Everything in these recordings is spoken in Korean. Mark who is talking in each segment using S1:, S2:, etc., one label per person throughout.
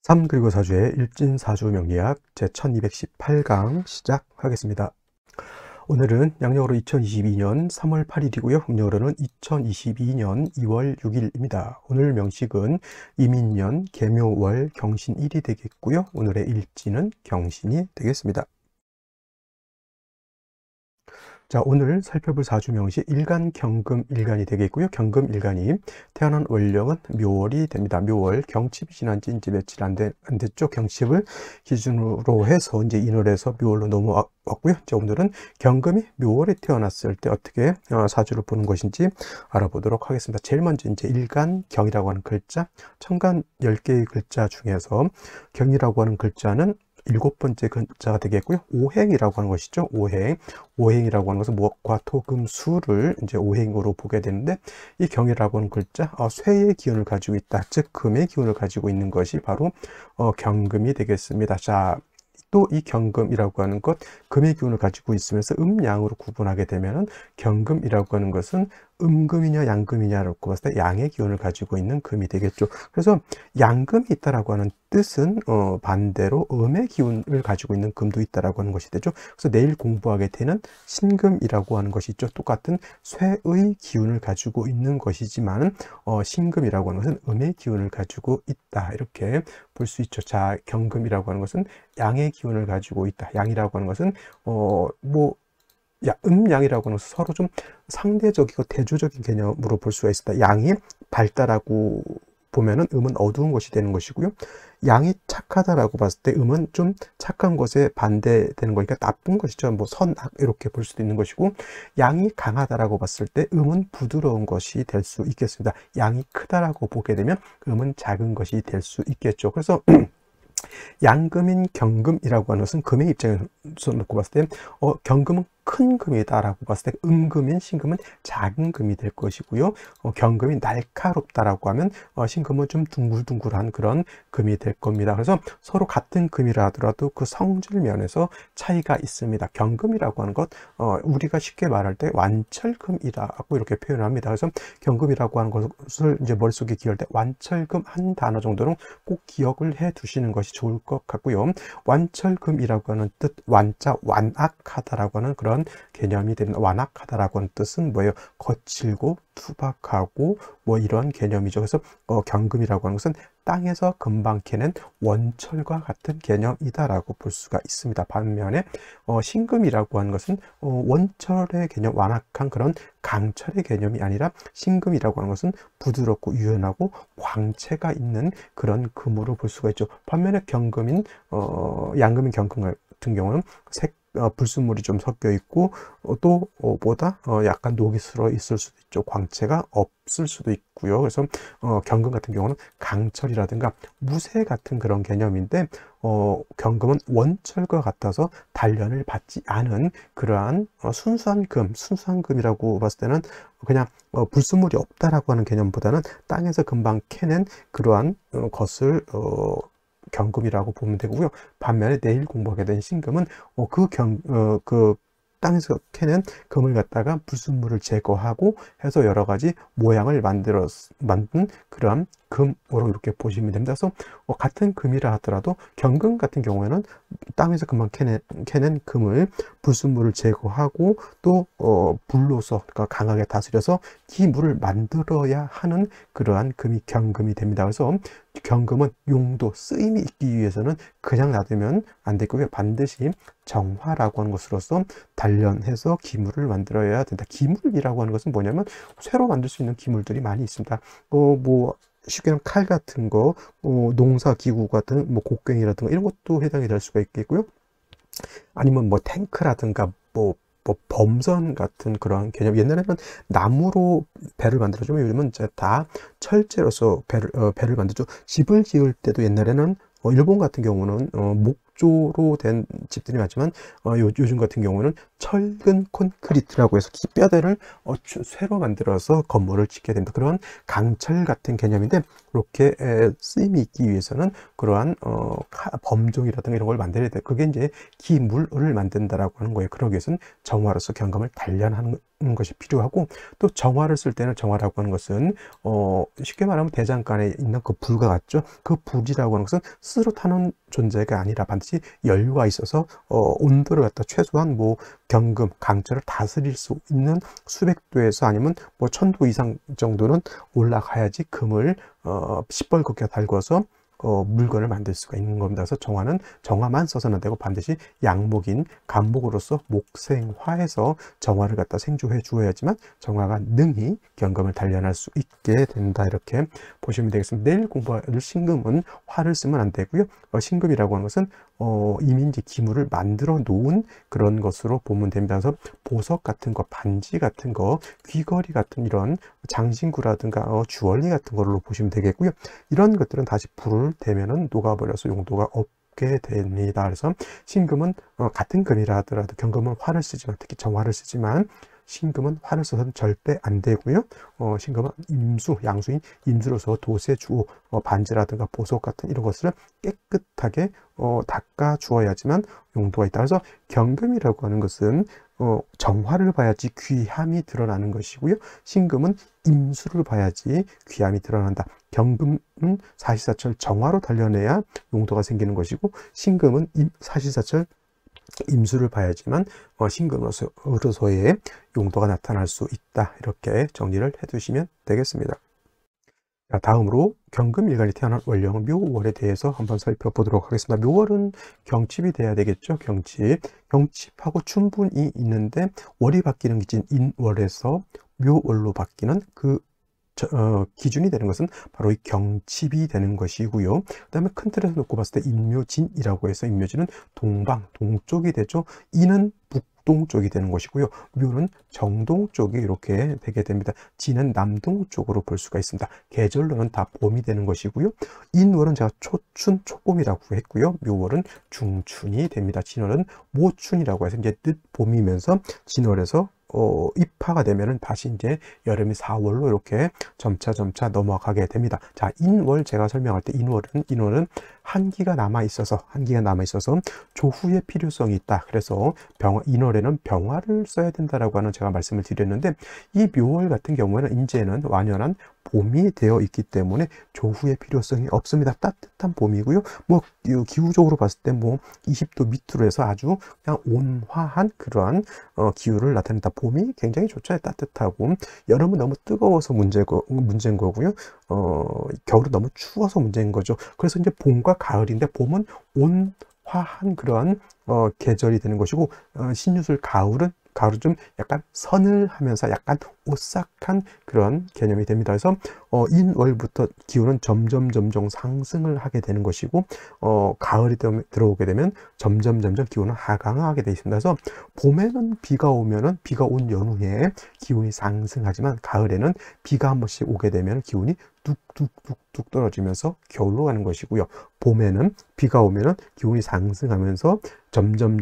S1: 3 그리고 4주의 일진사주 명리학 제1218강 시작하겠습니다. 오늘은 양력으로 2022년 3월 8일이고요. 음력으로는 2022년 2월 6일입니다. 오늘 명식은 이민년 계묘월 경신일이 되겠고요. 오늘의 일진은 경신이 되겠습니다. 자, 오늘 살펴볼 사주명시 일간 경금 일간이 되겠고요. 경금 일간이 태어난 월령은 묘월이 됩니다. 묘월 경칩이 지난 지 이제 며칠 안 됐죠. 경칩을 기준으로 해서 이제 인월에서 묘월로 넘어왔고요. 자, 오늘은 경금이 묘월에 태어났을 때 어떻게 사주를 보는 것인지 알아보도록 하겠습니다. 제일 먼저 이제 일간 경이라고 하는 글자, 천간 10개의 글자 중에서 경이라고 하는 글자는 7번째 글자가 되겠고요. 오행이라고 하는 것이죠. 오행이라고 하는 것은 목화 토금 수를 이제 오행으로 보게 되는데, 이 경이라고 하는 글자, 쇠의 기운을 가지고 있다, 즉 금의 기운을 가지고 있는 것이 바로 경금이 되겠습니다. 자, 또 이 경금이라고 하는 것, 금의 기운을 가지고 있으면서 음양으로 구분하게 되면은 경금이라고 하는 것은 음금이냐 양금이냐라고 봤을 때 양의 기운을 가지고 있는 금이 되겠죠. 그래서 양금이 있다라고 하는 뜻은 반대로 음의 기운을 가지고 있는 금도 있다라고 하는 것이 되죠. 그래서 내일 공부하게 되는 신금이라고 하는 것이 있죠. 똑같은 쇠의 기운을 가지고 있는 것이지만 신금이라고 하는 것은 음의 기운을 가지고 있다, 이렇게 볼 수 있죠. 자, 경금이라고 하는 것은 양의 기운을 가지고 있다. 양이라고 하는 것은 음양이라고 하는 것은 서로 좀 상대적이고 대조적인 개념으로 볼 수가 있습니다. 양이 밝다라고 보면은 음은 어두운 것이 되는 것이고요. 양이 착하다라고 봤을 때 음은 좀 착한 것에 반대되는 거니까 나쁜 것이죠. 뭐 선악 이렇게 볼 수도 있는 것이고, 양이 강하다라고 봤을 때 음은 부드러운 것이 될 수 있겠습니다. 양이 크다라고 보게 되면 음은 작은 것이 될 수 있겠죠. 그래서 양금인 경금이라고 하는 것은 금의 입장에서 놓고 봤을 때 경금은 큰 금이다라고 봤을 때 음금인 신금은 작은 금이 될 것이고요. 경금이 날카롭다라고 하면 신금은 좀 둥글둥글한 그런 금이 될 겁니다. 그래서 서로 같은 금이라 하더라도 그 성질 면에서 차이가 있습니다. 경금이라고 하는 것, 우리가 쉽게 말할 때 완철금이라고 이렇게 표현을 합니다. 그래서 경금이라고 하는 것을 이제 머릿속에 기억할 때 완철금 한 단어 정도는 꼭 기억을 해 두시는 것이 좋을 것 같고요. 완철금이라고 하는 뜻, 완자 완악하다라고 하는 그런 개념이 됩니다. 완악하다라고 하는 뜻은 뭐예요? 거칠고 투박하고 뭐 이런 개념이죠. 그래서 경금이라고 하는 것은 땅에서 금방 캐낸 원철과 같은 개념이다라고 볼 수가 있습니다. 반면에 신금이라고 하는 것은 원철의 개념, 완악한 그런 강철의 개념이 아니라 신금이라고 하는 것은 부드럽고 유연하고 광채가 있는 그런 금으로 볼 수가 있죠. 반면에 양금인 경금 같은 경우는 불순물이 좀 섞여 있고 또 약간 녹이 슬어 있을 수도 있죠. 광채가 없을 수도 있고요. 그래서 경금 같은 경우는 강철이라든가 무쇠 같은 그런 개념인데, 경금은 원철과 같아서 단련을 받지 않은 그러한 순수한 금이라고 봤을 때는 그냥 불순물이 없다라고 하는 개념보다는 땅에서 금방 캐낸 그러한 것을 경금이라고 보면 되고요. 반면에 내일 공부하게 된 신금은 그 땅에서 캐낸 금을 갖다가 불순물을 제거하고 해서 여러 가지 모양을 만든 그러한 금으로 이렇게 보시면 됩니다. 그래서 같은 금이라 하더라도 경금 같은 경우에는 땅에서 금방 캐낸 금을 불순물을 제거하고 또 불로서, 그러니까 강하게 다스려서 기물을 만들어야 하는 그러한 금이 경금이 됩니다. 그래서 경금은 용도, 쓰임이 있기 위해서는 그냥 놔두면 안 되고요. 반드시 정화라고 하는 것으로서 단련해서 기물을 만들어야 된다. 기물이라고 하는 것은 뭐냐면 새로 만들 수 있는 기물들이 많이 있습니다. 쉽게 말하면 칼 같은 거, 농사기구 같은 곡괭이라든가 이런 것도 해당이 될 수가 있겠고요. 아니면 탱크라든가 범선 같은 그런 개념. 옛날에는 나무로 배를 만들어주면 요즘은 이제 다 철제로서 배를 만들죠. 집을 지을 때도 옛날에는 일본 같은 경우는 목조로 된 집들이 많지만 요즘 같은 경우는 철근 콘크리트라고 해서 뼈대를 새로 만들어서 건물을 짓게 됩니다. 그런 강철 같은 개념인데, 그렇게 쓰임이 있기 위해서는 그러한 범종이라든가 이런 걸 만들어야 돼. 그게 이제 기물을 만든다라고 하는 거예요. 그러기 위해서는 정화로서 경금을 단련하는 것이 필요하고, 또 정화를 쓸 때는, 정화라고 하는 것은 쉽게 말하면 대장간에 있는 그 불과 같죠. 그 불이라고 하는 것은 스스로 타는 존재가 아니라 반드시 연료가 있어서 온도를 갖다 최소한 뭐 경금, 강철을 다스릴 수 있는 수백 도에서 아니면 뭐 1000도 이상 정도는 올라가야지 금을 시뻘겋게 달궈서 물건을 만들 수가 있는 겁니다. 그래서 정화는 정화만 써서는 안 되고 반드시 양목인 간목으로서 목생화해서 정화를 갖다 생주해 주어야지만 정화가 능히 경금을 단련할 수 있게 된다. 이렇게 보시면 되겠습니다. 내일 공부할 신금은 화를 쓰면 안 되고요. 신금이라고 하는 것은 이미 이제 기물을 만들어 놓은 그런 것으로 보면 됩니다. 그래서 보석 같은 거, 반지 같은 거, 귀걸이 같은 이런 장신구라든가 주얼리 같은 걸로 보시면 되겠고요. 이런 것들은 다시 불을 대면은 녹아버려서 용도가 없게 됩니다. 그래서 신금은 같은 금이라 하더라도 경금은 화를 쓰지만, 특히 정화를 쓰지만 신금은 화를 써서는 절대 안 되고요. 신금은 임수, 양수인 임수로서 도세, 주호, 반지라든가 보석 같은 이런 것을 깨끗하게 닦아 주어야지만 용도가 있다. 그래서 경금이라고 하는 것은 정화를 봐야지 귀함이 드러나는 것이고요. 신금은 임수를 봐야지 귀함이 드러난다. 경금은 사시사철 정화로 단련해야 용도가 생기는 것이고, 신금은 사시사철 임수를 봐야지만 신금으로서의 용도가 나타날 수 있다. 이렇게 정리를 해두시면 되겠습니다. 자, 다음으로 경금일간이 태어난 월령 묘월에 대해서 한번 살펴보도록 하겠습니다. 묘월은 경칩이 돼야 되겠죠. 경칩하고 춘분이 있는데 월이 바뀌는 기준 인월에서 묘월로 바뀌는 그 기준이 되는 것은 바로 이 경칩이 되는 것이고요. 그 다음에 큰 틀에서 놓고 봤을 때 인묘진이라고 해서, 인묘진은 동방, 동쪽이 되죠. 인은 북동쪽이 되는 것이고요. 묘는 정동쪽이 이렇게 되게 됩니다. 진은 남동쪽으로 볼 수가 있습니다. 계절로는 다 봄이 되는 것이고요. 인월은 제가 초춘, 초봄이라고 했고요. 묘월은 중춘이 됩니다. 진월은 모춘이라고 해서 이제 늦봄이면서 진월에서 입하가 되면은 다시 이제 여름이 4월로 이렇게 점차 넘어가게 됩니다. 자, 인월 제가 설명할 때 인월은 한기가 남아 있어서 조후의 필요성이 있다. 그래서 인월에는 병화를 써야 된다라고 하는 제가 말씀을 드렸는데, 이 묘월 같은 경우에는 이제는 완연한 봄이 되어 있기 때문에 조후의 필요성이 없습니다. 따뜻한 봄이고요. 뭐 기후적으로 봤을 때 뭐 20도 밑으로 해서 아주 그냥 온화한 그러한 기후를 나타낸다. 봄이 굉장히 좋죠. 따뜻하고. 여름은 너무 뜨거워서 문제인 거고요. 겨울은 너무 추워서 문제인 거죠. 그래서 이제 봄과 가을인데, 봄은 온화한 그러한 계절이 되는 것이고, 신유술 가을은 좀 약간 서늘하면서 약간 오싹한 그런 개념이 됩니다. 그래서 인월부터 기온은 점점 상승을 하게 되는 것이고, 가을이 들어오게 되면 점점 기온은 하강하게 되어 있습니다. 그래서 봄에는 비가 온 연후에 기온이 상승하지만, 가을에는 비가 한 번씩 오게 되면 기온이 뚝뚝 떨어지면서 겨울로 가는 것이고요. 봄에는 비가 오면은 기온이 상승하면서 점점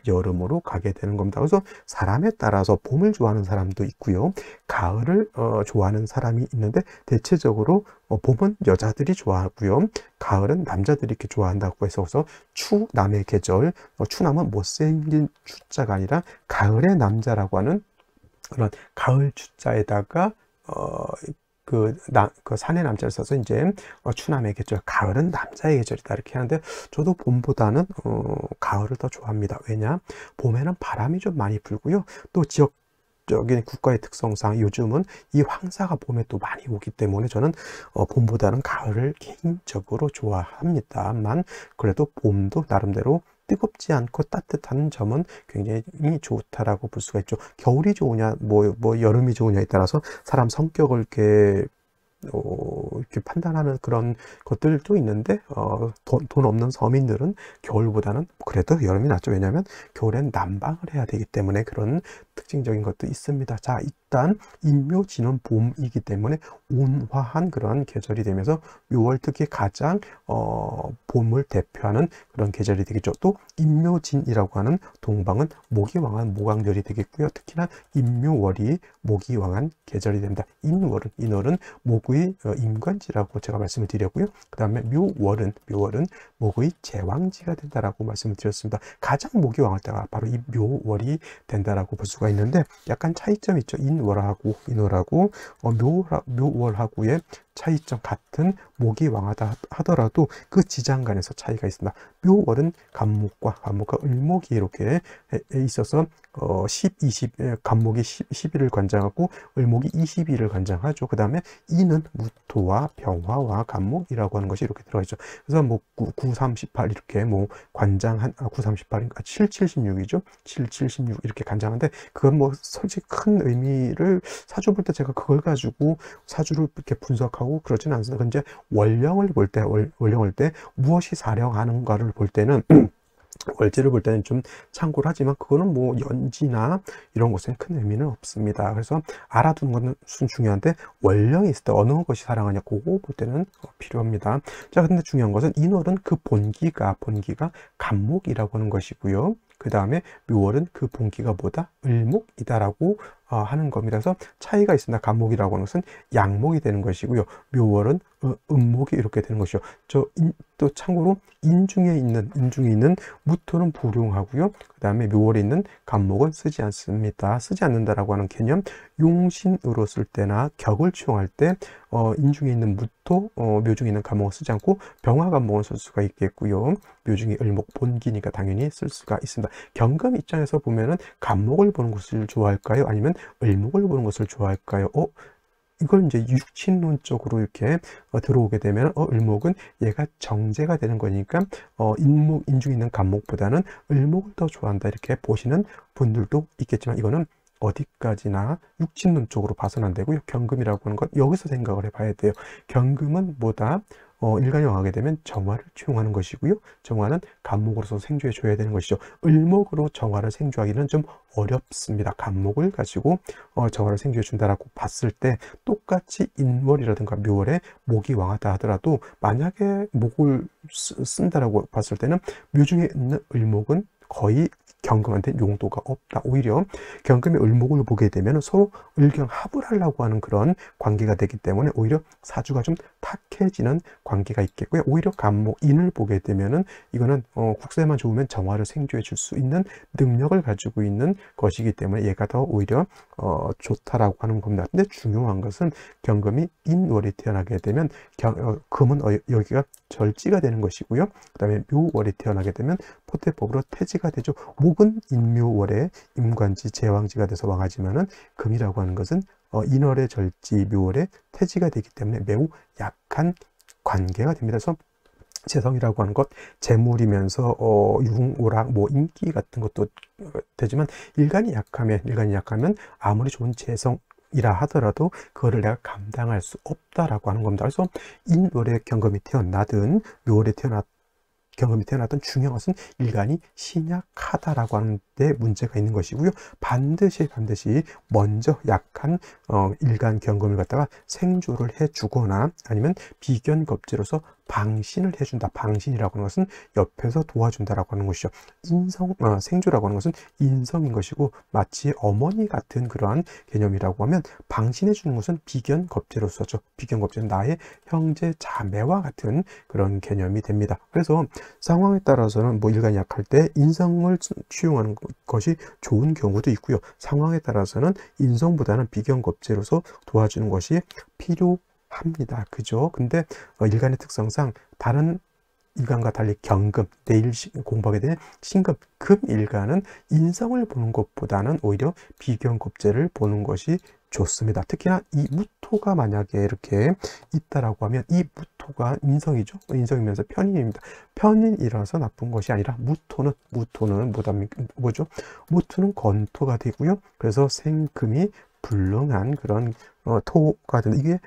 S1: 여름으로 가게 되는 겁니다. 그래서 사람에 따라서 봄을 좋아하는 사람도 있고요. 가을을 좋아하는 사람이 있는데, 대체적으로 봄은 여자들이 좋아하고요. 가을은 남자들이 이렇게 좋아한다고 해서, 추남의 계절, 추남은 못생긴 추자가 아니라 가을의 남자라고 하는 그런 가을 추자에다가 그 산의 남자를 써서 이제 추남의 계절, 가을은 남자의 계절이다 이렇게 하는데, 저도 봄보다는 가을을 더 좋아합니다. 왜냐? 봄에는 바람이 좀 많이 불고요. 또 지역적인 국가의 특성상 요즘은 이 황사가 봄에 또 많이 오기 때문에 저는 봄보다는 가을을 개인적으로 좋아합니다만, 그래도 봄도 나름대로 뜨겁지 않고 따뜻한 점은 굉장히 좋다라고 볼 수가 있죠. 겨울이 좋으냐, 뭐 여름이 좋으냐에 따라서 사람 성격을 이렇게 판단하는 그런 것들도 있는데, 돈 없는 서민들은 겨울보다는 그래도 여름이 낫죠. 왜냐하면 겨울엔 난방을 해야 되기 때문에 그런 특징적인 것도 있습니다. 자, 일단 인묘진은 봄이기 때문에 온화한 그런 계절이 되면서 묘월 특히 가장 봄을 대표하는 그런 계절이 되겠죠. 또 인묘진이라고 하는 동방은 목이 왕한 모강절이 되겠고요. 특히나 인묘월이 목이 왕한 계절이 됩니다. 인월은 목의 임관지라고 제가 말씀을 드렸고요. 그 다음에 묘월은 목의 제왕지가 된다라고 말씀을 드렸습니다. 가장 목이 왕할 때가 바로 이 묘월이 된다라고 볼 수가 있는데 약간 차이점이 있죠. 인월하고 묘월하고의 차이점, 같은 목이 왕하다 하더라도 그 지장간에서 차이가 있습니다. 묘월은 간목과 을목이 이렇게 있어서 간목이 10일을 관장하고 을목이 20일을 관장하죠. 그 다음에 이는 무토와 병화와 간목이라고 하는 것이 이렇게 들어가 있죠. 그래서 뭐 9, 3, 18 이렇게 뭐 관장한 9, 3, 18인가 7, 76이죠. 7, 76 이렇게 관장하는데 그건 뭐 솔직히 큰 의미를 사주 볼 때 제가 그걸 가지고 사주를 이렇게 분석하고 그러진 않습니다. 이제 월령을 볼 때 무엇이 사령하는가를 볼 때는 월지를 볼 때는 좀 참고를 하지만 그거는 뭐 연지나 이런 것은 큰 의미는 없습니다. 그래서 알아두는 것은 중요한데 월령이 있을 때 어느 것이 사랑하냐 그거 볼 때는 필요합니다. 자, 근데 중요한 것은 인월은 그 본기가 간목이라고 하는 것이고요. 그 다음에 묘월은 그 본기가 뭐다? 을목이다라고 하는 겁니다. 그래서 차이가 있습니다. 간목이라고 하는 것은 양목이 되는 것이고요. 묘월은 음목이 이렇게 되는 것이죠. 또 참고로 인중에 있는 무토는 불용하고요. 그 다음에 묘월에 있는 간목은 쓰지 않습니다. 쓰지 않는다라고 하는 개념, 용신으로 쓸 때나 격을 취용할 때 인중에 있는 무토, 묘중에 있는 간목을 쓰지 않고 병화 간목을 쓸 수가 있겠고요. 묘중에 을목 본기니까 당연히 쓸 수가 있습니다. 경금 입장에서 보면은 간목을 보는 것을 좋아할까요? 아니면 을목을 보는 것을 좋아할까요? 이걸 이제 육친론적으로 이렇게 들어오게 되면 을목은 얘가 정제가 되는 거니까 인중에 있는 간목보다는 을목을 더 좋아한다 이렇게 보시는 분들도 있겠지만 이거는 어디까지나 육친론 쪽으로 봐서는 안 되고요. 경금이라고 하는 건 여기서 생각을 해봐야 돼요. 경금은 뭐다? 일간이 왕하게 되면 정화를 취용하는 것이고요. 정화는 간목으로서 생주해 줘야 되는 것이죠. 을목으로 정화를 생주하기는 좀 어렵습니다. 간목을 가지고 정화를 생주해 준다라고 봤을 때 똑같이 인월이라든가 묘월에 목이 왕하다 하더라도 만약에 목을 쓴다라고 봤을 때는 묘중에 있는 을목은 거의 경금한테 용도가 없다. 오히려 경금의 을목을 보게 되면 서로 을경합을 하려고 하는 그런 관계가 되기 때문에 오히려 사주가 좀 탁해지는 관계가 있겠고요. 오히려 간목 인을 보게 되면은 이거는 국세만 좋으면 정화를 생주해 줄 수 있는 능력을 가지고 있는 것이기 때문에 얘가 더 오히려 좋다라고 하는 겁니다. 근데 중요한 것은 경금이 인월이 태어나게 되면 금은 여기가 절지가 되는 것이고요. 그 다음에 묘월이 태어나게 되면 포태법으로 태지가 되죠. 목은 인묘월에 임관지 제왕지가 돼서 왕하지만은 금이라고 하는 것은 인월의 절지 묘월에 태지가 되기 때문에 매우 약한 관계가 됩니다. 그래서 재성이라고 하는 것, 재물이면서 융오락, 뭐 인기 같은 것도 되지만 일간이 약하면 아무리 좋은 재성이라 하더라도 그거를 내가 감당할 수 없다라고 하는 겁니다. 그래서 인월에 경금이 태어나든 묘월에 경금이 태어났던 중요한 것은 일간이 신약하다라고 하는 데 문제가 있는 것이고요. 반드시 먼저 약한 일간 경금을 갖다가 생조를 해주거나 아니면 비견겁제로서 방신을 해준다. 방신이라고 하는 것은 옆에서 도와준다라고 하는 것이죠. 생조라고 하는 것은 인성인 것이고 마치 어머니 같은 그러한 개념이라고 하면 방신해 주는 것은 비견겁제로서죠. 비견겁제는 나의 형제 자매와 같은 그런 개념이 됩니다. 그래서 상황에 따라서는 뭐 일간이 약할 때 인성을 취용하는 것이 좋은 경우도 있고요. 상황에 따라서는 인성보다는 비견겁제로서 도와주는 것이 필요합니다. 그죠? 근데 일간의 특성상 다른 일간과 달리 경금, 내일 공부하게 되는 신금, 금일간은 인성을 보는 것보다는 오히려 비견겁제를 보는 것이 좋습니다. 특히나 이 무토가 만약에 이렇게 있다라고 하면 이 무토가 인성이죠. 인성이면서 편인입니다. 편인이라서 나쁜 것이 아니라 무토는 뭐죠? 무토는 건토가 되고요. 그래서 생금이 불능한 그런 토가 되는 이게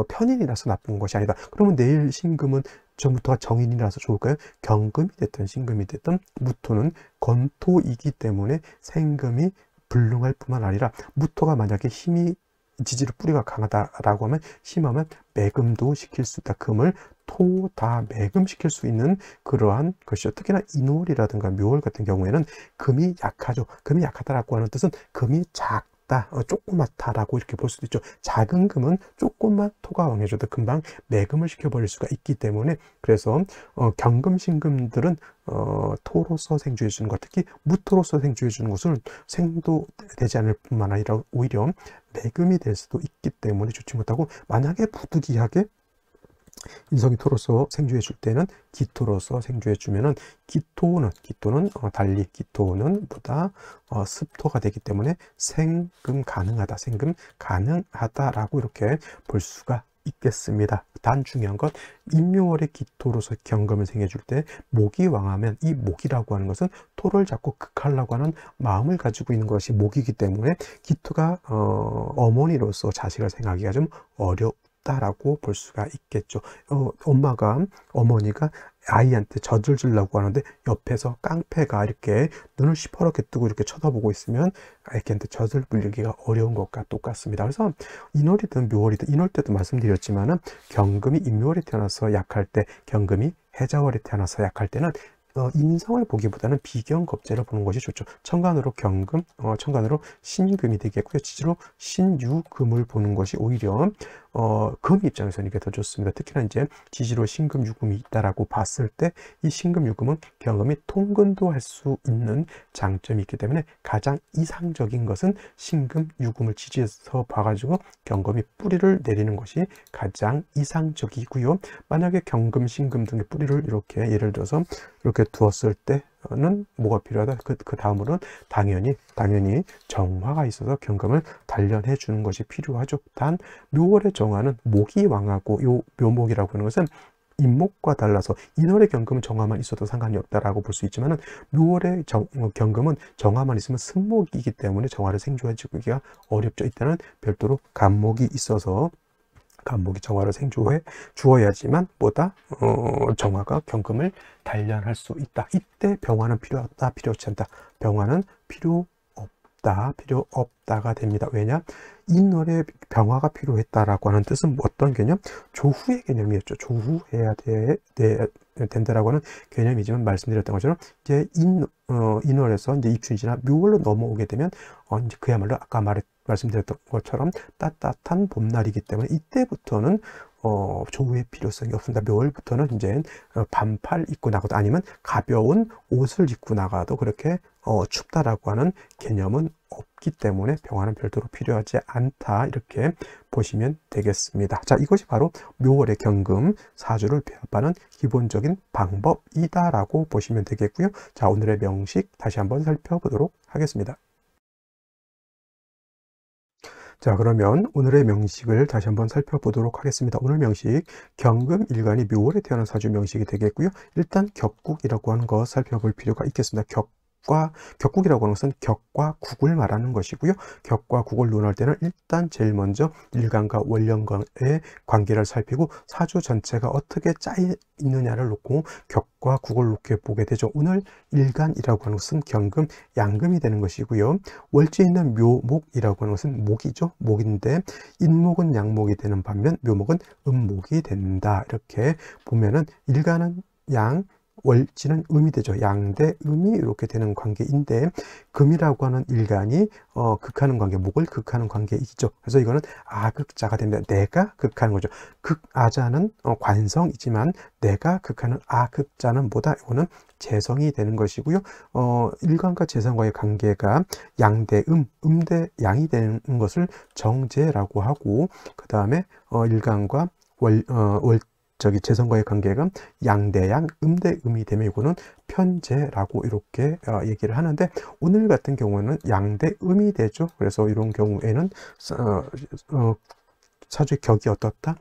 S1: 편인이라서 나쁜 것이 아니다. 그러면 내일 신금은 전부터가 정인이라서 좋을까요? 경금이 됐든 신금이 됐든 무토는 건토이기 때문에 생금이 불능할 뿐만 아니라 무토가 만약에 힘이 지지로 뿌리가 강하다라고 하면 심하면 매금도 시킬 수 있다. 금을 토, 다 매금시킬 수 있는 그러한 것이죠. 특히나 인월이라든가 묘월 같은 경우에는 금이 약하죠. 금이 약하다라고 하는 뜻은 금이 작다, 조그맣다라고 이렇게 볼 수도 있죠. 작은 금은 조금만 토가 왕해줘도 금방 매금을 시켜버릴 수가 있기 때문에, 그래서 경금, 신금들은 토로서 생주해 주는 것, 특히 무토로서 생주해 주는 것은 생도 되지 않을 뿐만 아니라 오히려 매금이 될 수도 있기 때문에 좋지 못하고, 만약에 부득이하게 인성이 토로서 생주해 줄 때는 기토로서 생주해 주면은 기토는 달리 기토는 보다 습토가 되기 때문에 생금 가능하다라고 이렇게 볼 수가 있겠습니다. 단 중요한 건 임묘월의 기토로서 경금을 생해 줄 때 목이 왕하면, 이 목이라고 하는 것은 토를 잡고 극하려고 하는 마음을 가지고 있는 것이 목이기 때문에 기토가 어머니로서 자식을 생하기가 좀 어렵다라고 볼 수가 있겠죠. 어머니가 아이한테 젖을 주려고 하는데 옆에서 깡패가 이렇게 눈을 시퍼렇게 뜨고 이렇게 쳐다보고 있으면 아이한테 젖을 물리기가 어려운 것과 똑같습니다. 그래서 인월이든 묘월이든, 인월 때도 말씀드렸지만은 경금이 임묘월에 태어나서 약할 때, 경금이 해자월에 태어나서 약할 때는 인성을 보기보다는 비경겁제를 보는 것이 좋죠. 천간으로 경금, 천간으로 신금이 되겠고요. 지지로 신유금을 보는 것이 오히려 금 입장에서는 이게 더 좋습니다. 특히나 이제 지지로 신금, 유금이 있다라고 봤을 때 이 신금, 유금은 경금이 통근도 할 수 있는 장점이 있기 때문에 가장 이상적인 것은 신금, 유금을 지지해서 봐가지고 경금이 뿌리를 내리는 것이 가장 이상적이고요. 만약에 경금, 신금 등의 뿌리를 이렇게 예를 들어서 이렇게 두었을 때는 뭐가 필요하다? 그 다음으로는 당연히 정화가 있어서 경금을 단련해 주는 것이 필요하죠. 단 묘월의 정화는 목이 왕하고, 요 묘목이라고 하는 것은 인목과 달라서 인월의 경금은 정화만 있어도 상관이 없다라고 볼 수 있지만은 묘월의 경금은 정화만 있으면 승목이기 때문에 정화를 생주해 주기가 어렵죠. 이때는 별도로 간목이 있어서 간목이 정화를 생주해 주어야지만 뭐다 정화가 경금을 단련할 수 있다. 이때 병화는 필요하다, 필요치 않다. 병화는 필요 없다가 됩니다. 왜냐? 인월에 병화가 필요했다라고 하는 뜻은 어떤 개념? 조후의 개념이었죠. 조후해야 된다라고 하는 개념이지만, 말씀드렸던 것처럼 이제 인월에서 이제 입춘이 지나 묘월로 넘어오게 되면 이제 그야말로 아까 말씀드렸던 것처럼 따뜻한 봄날이기 때문에 이때부터는 조우의 필요성이 없습니다. 묘월부터는 이제 반팔 입고 나가도, 아니면 가벼운 옷을 입고 나가도 그렇게 춥다라고 하는 개념은 없기 때문에 병화는 별도로 필요하지 않다, 이렇게 보시면 되겠습니다. 자, 이것이 바로 묘월의 경금 사주를 배합하는 기본적인 방법이다라고 보시면 되겠고요. 자, 오늘의 명식 다시 한번 살펴보도록 하겠습니다. 자, 그러면 오늘의 명식을 다시 한번 살펴보도록 하겠습니다. 오늘 명식, 경금 일간이 묘월에 태어난 사주 명식이 되겠고요. 일단 격국이라고 하는 거 살펴볼 필요가 있겠습니다. 격국이라고 하는 것은 격과 국을 말하는 것이고요. 격과 국을 논할 때는 일단 제일 먼저 일간과 월령간의 관계를 살피고 사주 전체가 어떻게 짜여 있느냐를 놓고 격과 국을 놓게 보게 되죠. 오늘 일간이라고 하는 것은 경금, 양금이 되는 것이고요. 월지에 있는 묘목이라고 하는 것은 목이죠. 목인데 인목은 양목이 되는 반면 묘목은 음목이 된다. 이렇게 보면은 일간은 양, 월지는 음이 되죠. 양 대 음이 이렇게 되는 관계인데, 금이라고 하는 일간이 극하는 관계, 목을 극하는 관계이죠. 그래서 이거는 아극자가 됩니다. 내가 극하는 거죠. 극아자는 관성이지만 내가 극하는 아극자는 뭐다? 이거는 재성이 되는 것이고요. 일간과 재성과의 관계가 양 대 음 대 양이 되는 것을 정제라고 하고, 그 다음에 일간과 재성과의 관계가 양대양, 음대음이 되면 이거는 편재라고 이렇게 얘기를 하는데, 오늘 같은 경우는 양대음이 되죠. 그래서 이런 경우에는 사주의 격이 어떻다?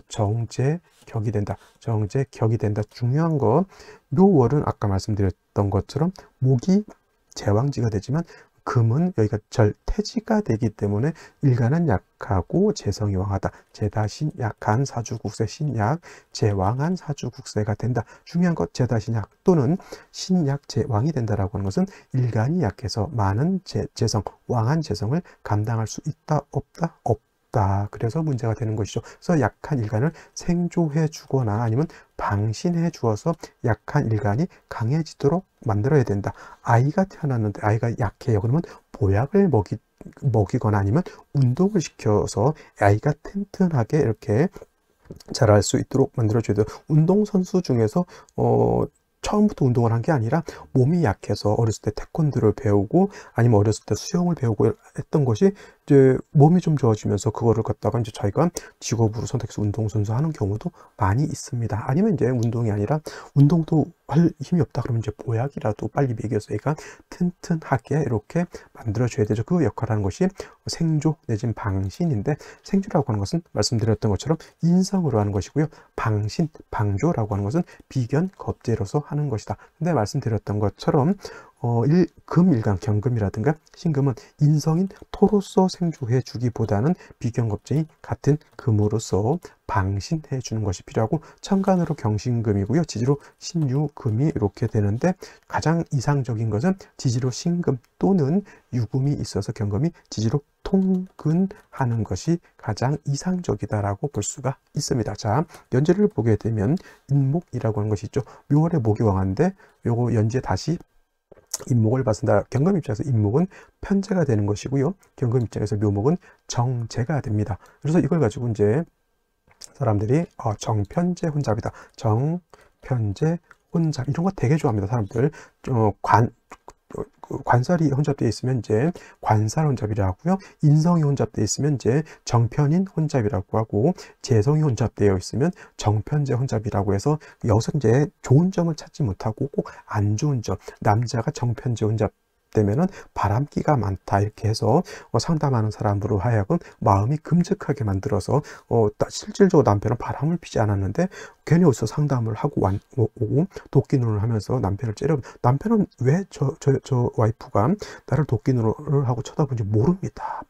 S1: 정제격이 된다. 정제격이 된다. 중요한 거, 묘월은 아까 말씀드렸던 것처럼 목이 제왕지가 되지만 금은 여기가 절태지가 되기 때문에 일간은 약하고 재성이 왕하다. 재다신 약한 사주국세 신약, 재왕한 사주국세가 된다. 중요한 것 재다신약 또는 신약 재왕이 된다라고 하는 것은 일간이 약해서 많은 재성, 왕한 재성을 감당할 수 있다, 없다, 없다. 그래서 문제가 되는 것이죠. 그래서 약한 일간을 생조해 주거나 아니면 방신해 주어서 약한 일간이 강해지도록 만들어야 된다. 아이가 태어났는데 아이가 약해요. 그러면 보약을 먹이거나 아니면 운동을 시켜서 아이가 튼튼하게 이렇게 자랄 수 있도록 만들어줘야 돼요. 운동선수 중에서 처음부터 운동을 한 게 아니라 몸이 약해서 어렸을 때 태권도를 배우고 아니면 어렸을 때 수영을 배우고 했던 것이 이제 몸이 좀 좋아지면서 그거를 갖다가 이제 자기가 직업으로 선택해서 운동선수 하는 경우도 많이 있습니다. 아니면 이제 운동이 아니라 운동도 할 힘이 없다 그러면 이제 보약이라도 빨리 먹여서 얘가 튼튼하게 이렇게 만들어줘야 되죠. 그 역할을 하는 것이 생조 내지는 방신인데 생조라고 하는 것은 말씀드렸던 것처럼 인성으로 하는 것이고요. 방신, 방조라고 하는 것은 비견, 겁재로서 하는 것이다. 근데 말씀드렸던 것처럼 금일간 경금이라든가 신금은 인성인 토로서 생조해 주기보다는 비견겁재인 같은 금으로서 방신해 주는 것이 필요하고 천간으로 경신금이고요. 지지로 신유금이 이렇게 되는데 가장 이상적인 것은 지지로 신금 또는 유금이 있어서 경금이 지지로 통근하는 것이 가장 이상적이다라고 볼 수가 있습니다. 자, 연재를 보게 되면 인목이라고 하는 것이 있죠. 묘월에 목이 왕한데 요거 연재 다시 인목을 봤습니다. 경금 입장에서 인목은 편제가 되는 것이고요. 경금 입장에서 묘목은 정제가 됩니다. 그래서 이걸 가지고 이제 사람들이 정편제 혼잡이다. 정편제 혼잡 이런 거 되게 좋아합니다. 사람들 관살이 혼잡되어 있으면 이제 관살 혼잡이라고 하고요. 인성이 혼잡되어 있으면 이제 정편인 혼잡이라고 하고 재성이 혼잡되어 있으면 정편제 혼잡이라고 해서 여기서 이제 좋은 점을 찾지 못하고 꼭 안 좋은 점 남자가 정편제 혼잡 되면은 바람기가 많다 이렇게 해서 상담하는 사람으로 하여금 마음이 금직하게 만들어서 실질적으로 남편은 바람을 피지 않았는데 괜히 어디서 상담을 하고 오고 도끼눈을 하면서 남편을 째려 남편은 왜 저 와이프가 나를 도끼눈을 하고 쳐다보는지 모릅니다.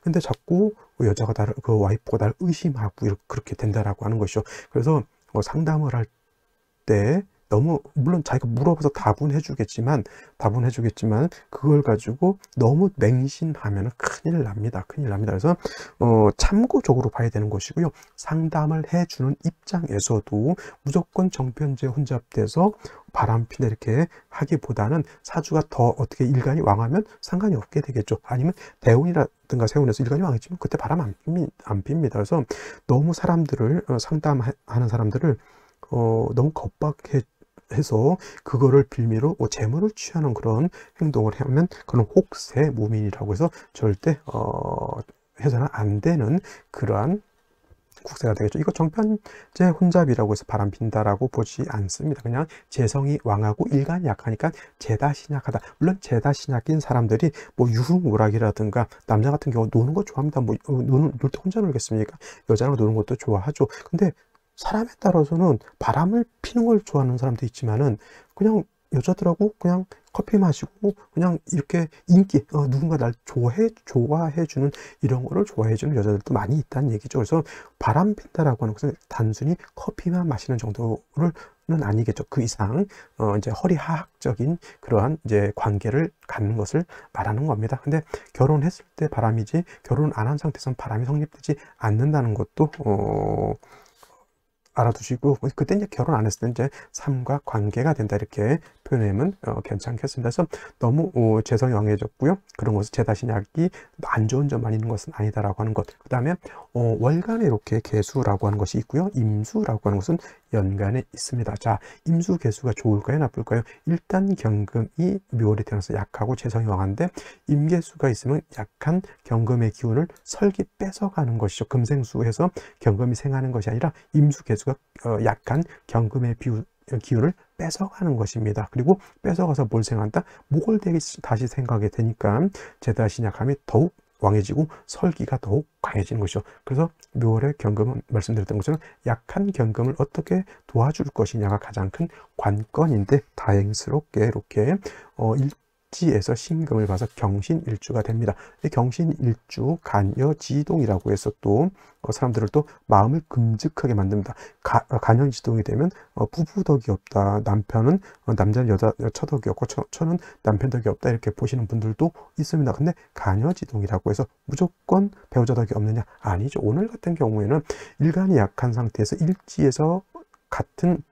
S1: 근데 자꾸 여자가 그 와이프가 나를 의심하고 그렇게 된다라고 하는 것이죠. 그래서 상담을 할 때 너무 물론 자기가 물어봐서 답은 해주겠지만 그걸 가지고 너무 맹신하면 큰일 납니다. 그래서 참고적으로 봐야 되는 것이고요. 상담을 해주는 입장에서도 무조건 정편제 혼잡돼서 바람피다 이렇게 하기보다는 사주가 더 어떻게 일간이 왕하면 상관이 없게 되겠죠. 아니면 대운이라든가 세운에서 일간이 왕해지면 그때 바람 안 핍니다. 그래서 너무 사람들을 상담하는 사람들을 너무 겁박해서 그거를 빌미로 재물을 취하는 그런 행동을 하면 그런 혹세 무민이라고 해서 절대 해서는 안 되는 그러한 국세가 되겠죠. 이거 정편제 혼잡이라고 해서 바람 핀다라고 보지 않습니다. 그냥 재성이 왕하고 일간이 약하니까 재다 신약하다. 물론 재다 신약인 사람들이 뭐 유흥오락이라든가 남자 같은 경우 노는 거 좋아합니다. 뭐 놀 때 혼자 놀겠습니까? 여자랑 노는 것도 좋아하죠. 근데 사람에 따라서는 바람을 피는 걸 좋아하는 사람도 있지만은 그냥 여자들하고 그냥 커피 마시고 그냥 이렇게 인기 누군가 날 좋아해 주는 이런 거를 좋아해 주는 여자들도 많이 있다는 얘기죠. 그래서 바람 핀다라고 하는 것은 단순히 커피만 마시는 정도는 아니겠죠. 그 이상 이제 허리하학적인 그러한 이제 관계를 갖는 것을 말하는 겁니다. 근데 결혼했을 때 바람이지 결혼 안 한 상태에서는 바람이 성립되지 않는다는 것도 알아두시고 그때 이제 결혼 안 했을 때 이제 삶과 관계가 된다 이렇게 표현하면 괜찮겠습니다. 그래서 너무 재성이 왕해졌고요. 그런 것은 재다신약이 안 좋은 점만 있는 것은 아니다라고 하는 것. 그 다음에 월간에 이렇게 개수라고 하는 것이 있고요. 임수라고 하는 것은 연간에 있습니다. 자, 임수 개수가 좋을까요, 나쁠까요? 일단 경금이 묘월에 태어나서 약하고 재성이 왕한데 임개수가 있으면 약한 경금의 기운을 설기 뺏어가는 것이죠. 금생수해서 경금이 생하는 것이 아니라 임수 개수가 약한 경금의 기운을 뺏어가는 것입니다. 그리고 뺏어가서 뭘 생각한다? 목을 다시 생각하게 되니까 재다신약함이 더욱 왕해지고 설기가 더욱 강해지는 것이죠. 그래서 묘월의 경금은 말씀드렸던 것처럼 약한 경금을 어떻게 도와줄 것이냐가 가장 큰 관건인데 다행스럽게 이렇게 일지에서 신금을 봐서 경신일주가 됩니다. 이 경신일주 간여지동이라고 해서 또 사람들을 또 마음을 끔찍하게 만듭니다. 간여지동이 되면 부부 덕이 없다. 남편은 남자는 여자 처덕이 없고 처는 남편 덕이 없다. 이렇게 보시는 분들도 있습니다. 근데 간여지동이라고 해서 무조건 배우자 덕이 없느냐? 아니죠. 오늘 같은 경우에는 일간이 약한 상태에서 일지에서 같은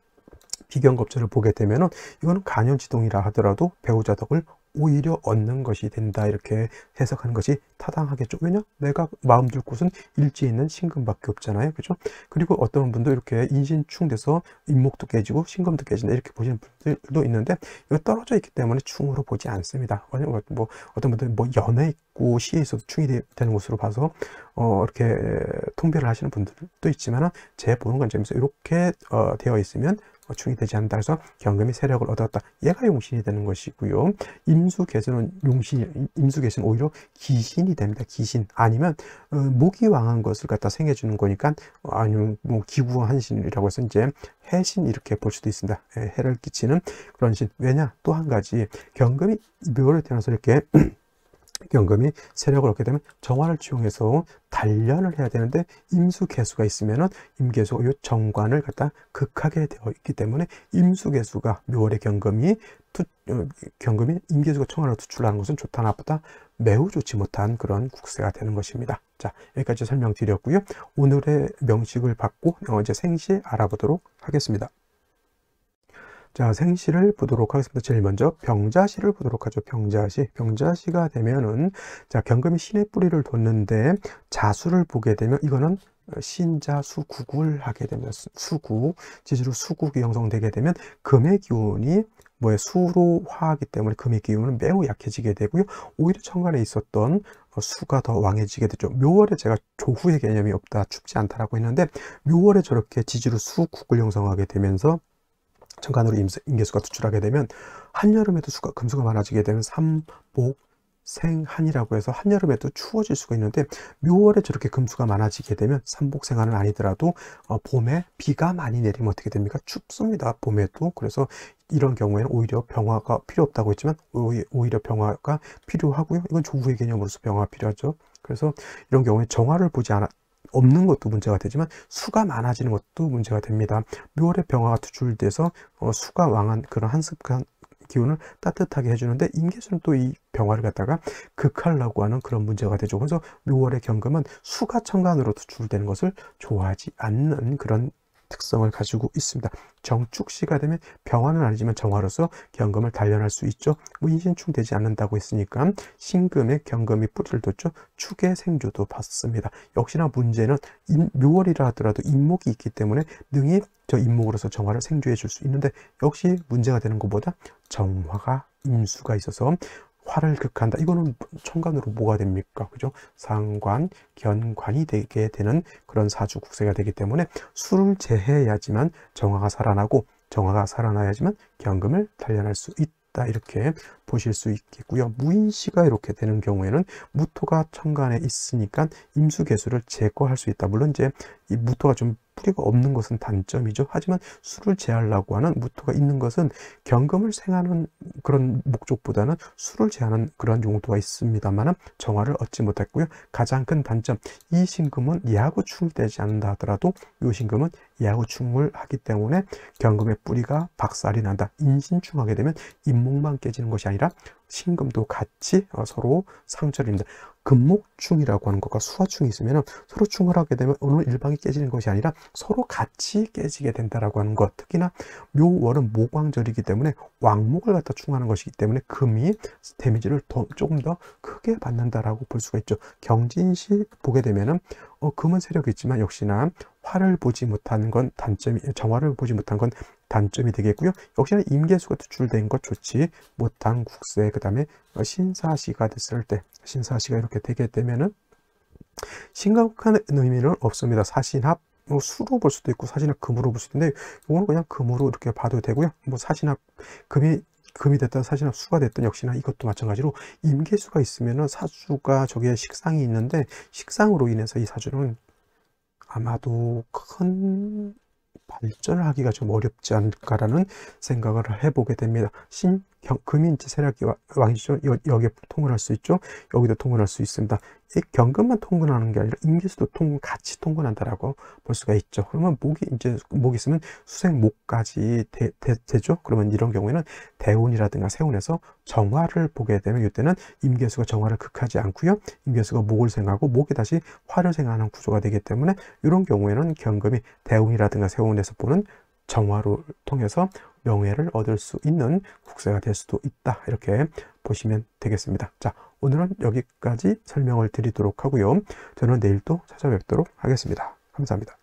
S1: 비견겁절을 보게 되면은 이거는 간여지동이라 하더라도 배우자 덕을 오히려 얻는 것이 된다, 이렇게 해석하는 것이 타당하겠죠. 왜냐? 내가 마음 둘 곳은 일지에 있는 신금밖에 없잖아요. 그죠? 그리고 어떤 분도 이렇게 인신충돼서 인목도 깨지고 신금도 깨진다, 이렇게 보시는 분들도 있는데, 이거 떨어져 있기 때문에 충으로 보지 않습니다. 왜냐면 뭐 어떤 분들은 뭐 연에 있고 시에 있어도 충이 되는 것으로 봐서 이렇게 통배를 하시는 분들도 있지만, 제 보는 관점에서 이렇게 되어 있으면 충이 되지 않는다 해서 경금이 세력을 얻었다. 얘가 용신이 되는 것이고요. 임수개수는 임수개수는 오히려 기신이 됩니다. 기신. 아니면 목이 왕한 것을 갖다 생겨주는 거니까, 아니면 뭐 기구한신이라고 해서 이제 해신, 이렇게 볼 수도 있습니다. 해를 끼치는 그런 신. 왜냐? 또 한 가지, 경금이 묘를 태어나서 이렇게 경금이 세력을 얻게 되면 정화를 취용해서 단련을 해야 되는데, 임수개수가 있으면은 임계수가 이 정관을 갖다 극하게 되어 있기 때문에 임수개수가 묘월의 경금이 임계수가 청화를 투출하는 것은 좋다 나쁘다, 매우 좋지 못한 그런 국세가 되는 것입니다. 자, 여기까지 설명드렸고요. 오늘의 명식을 받고 이제 생시 알아보도록 하겠습니다. 자, 생시를 보도록 하겠습니다. 제일 먼저 병자시를 보도록 하죠. 병자시가 되면은, 자, 경금이 신의 뿌리를 뒀는데 자수를 보게 되면, 이거는 신자수 국을 하게 되면, 수국, 지지로 수국이 형성되게 되면 금의 기운이 수로 화하기 때문에 금의 기운은 매우 약해지게 되고요. 오히려 천간에 있었던 수가 더 왕해지게 되죠. 묘월에 제가 조후의 개념이 없다, 춥지 않다라고 했는데, 묘월에 저렇게 지지로 수국을 형성하게 되면서 천간으로 임계수가 투출하게 되면, 한여름에도 금수가 많아지게 되면 삼복생한이라고 해서 한여름에도 추워질 수가 있는데, 묘월에 저렇게 금수가 많아지게 되면 삼복생한은 아니더라도 봄에 비가 많이 내리면 어떻게 됩니까? 춥습니다. 봄에도. 그래서 이런 경우에는 오히려 병화가 필요 없다고 했지만 오히려 병화가 필요하고요. 이건 조후의 개념으로서 병화가 필요하죠. 그래서 이런 경우에 정화를 보지 없는 것도 문제가 되지만 수가 많아지는 것도 문제가 됩니다. 묘월에 병화가 투출돼서 수가 왕한 그런 한습한 기운을 따뜻하게 해주는데, 임계수는 또 이 병화를 갖다가 극하려고 하는 그런 문제가 되죠. 그래서 묘월의 경금은 수가 천간으로 투출되는 것을 좋아하지 않는 그런 특성을 가지고 있습니다. 정축시가 되면 병화는 아니지만 정화로서 경금을 단련할 수 있죠. 인신충 되지 않는다고 했으니까 신금에 경금이 뿌리를 뒀죠. 축의 생조도 받습니다. 역시나 문제는 묘월이라 하더라도 인목이 있기 때문에 능히 저 인목으로서 정화를 생조해 줄 수 있는데, 역시 문제가 되는 것보다 정화가 임수가 있어서 화를 극한다. 이거는 천간으로 뭐가 됩니까? 그죠? 상관, 견관이 되게 되는 그런 사주 국세가 되기 때문에 수를 제해야지만 정화가 살아나고, 정화가 살아나야지만 경금을 단련할 수 있다, 이렇게 보실 수 있겠고요. 무인시가 이렇게 되는 경우에는 무토가 천간에 있으니까 임수개수를 제거할 수 있다. 물론 이제 이 무토가 좀 뿌리가 없는 것은 단점이죠. 하지만 수를 제하려고 하는, 무토가 있는 것은 경금을 생하는 그런 목적보다는 수를 제하는 그런 용도가 있습니다만 정화를 얻지 못했고요. 가장 큰 단점, 이 신금은 예하구충이 되지 않는다 하더라도 이 신금은 예하구충을 하기 때문에 경금의 뿌리가 박살이 난다. 인신충하게 되면 인목만 깨지는 것이 아니라 신금도 같이 서로 상처를 입니다. 금목충이라고 하는 것과 수화충이 있으면 서로 충을 하게 되면 어느 일방이 깨지는 것이 아니라 서로 같이 깨지게 된다라고 하는 것. 특히나 묘월은 모광절이기 때문에 왕목을 갖다 충하는 것이기 때문에 금이 데미지를 조금 더 크게 받는다라고 볼 수가 있죠. 경진시 보게 되면은 금은 세력이 있지만 역시나 화를 보지 못하는 건 단점이, 정화를 보지 못한 건 단점이 되겠고요. 역시나 임계수가 투출된 것 좋지 못한 국세, 그 다음에 신사시가 됐을 때, 신사시가 이렇게 되게 되면은 심각한 의미는 없습니다. 사신합, 수로 볼 수도 있고 사신합 금으로 볼 수도 있는데, 이거는 그냥 금으로 이렇게 봐도 되고요. 사신합 금이 됐든 사신합 수가 됐든 역시나 이것도 마찬가지로 임계수가 있으면은 사주가 저기에 식상이 있는데, 식상으로 인해서 이 사주는 아마도 큰 발전을 하기가 좀 어렵지 않을까라는 생각을 해보게 됩니다. 금이 이제 세력이 왕이죠. 여기에 통근할 수 있죠. 여기도 통근할 수 있습니다. 이 경금만 통근하는 게 아니라 임계수도 같이 통근한다라고 볼 수가 있죠. 그러면 목이 있으면 수생목까지 되죠. 그러면 이런 경우에는 대운이라든가 세운에서 정화를 보게 되면 이때는 임계수가 정화를 극하지 않고요. 임계수가 목을 생하고 목이 다시 화를 생하는 구조가 되기 때문에 이런 경우에는 경금이 대운이라든가 세운에서 보는 정화를 통해서 명예를 얻을 수 있는 국세가 될 수도 있다. 이렇게 보시면 되겠습니다. 자, 오늘은 여기까지 설명을 드리도록 하고요. 저는 내일 또 찾아뵙도록 하겠습니다. 감사합니다.